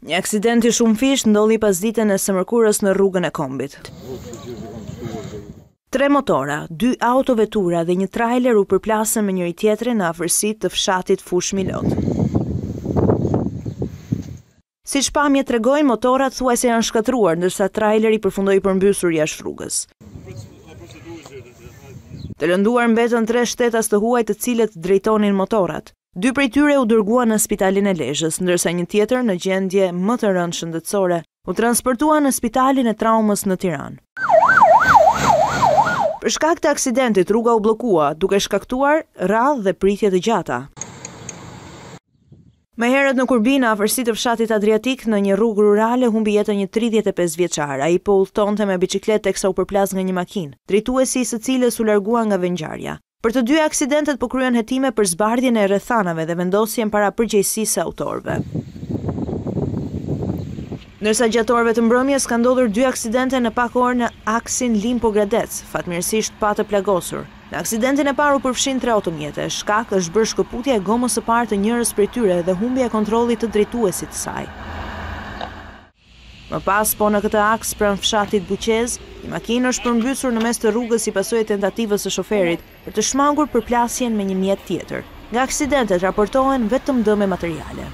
Një aksident I shumë fisht ndodhi pas ditën e së mërkurës në rrugën e Kombit. 3 motora, 2 autovetura dhe një trailer u përplasën me njëri tjetrin në afërsi të fshatit Fush Milot. Siç pamjet tregojnë, motorat thuajse janë shkatruar, ndërsa traileri përfundoi përmbysur jashtë rrugës. Të lënduar mbetën 3 shtetas të huaj të cilët drejtonin motorat. 2 prej tyre u dërguan në spitalin e Lezhës, ndërsa një tjetër në gjendje më të rëndë shëndetësore u transportua në spitalin e traumës në Tiranë. Për shkak të aksidentit, rruga u bllokua, duke shkaktuar radhë dhe pritje të gjata. Më herët në Kurbina, afërsi të fshatit Adriatik, në një rrugë rurale humbi jetën një 35 vjeçar. Ai po udhtonte me biçikletë teksa u përplas nga një makinë, drejtuesi së cilës u largua nga vengjarja. Për të dy aksidentet po kryen hetime për zbardhjen e rrethanave dhe vendosjen para përgjegjësisë së autorëve. Ndërsa gjatë orëve të mbrëmjes ka ndodhur 2 aksidente në pak orë në aksin Limpo-Gradec, fatmirësisht pa të plagosur. Në aksidentin e parë u përfshin 3 automjete. Shkak është bërë shkëputja e gomës së parë të njërës prej tyre dhe humbja e kontrollit të drejtuesit të saj. Më pas, po në këtë aks pranë fshatit Buqez, një makinë është përmbysur në mes të rrugës si pasojë e tentativës së shoferit për të shmangur përplasjen me një mjet tjetër. Nga aksidentet raportohen vetëm dëme materiale.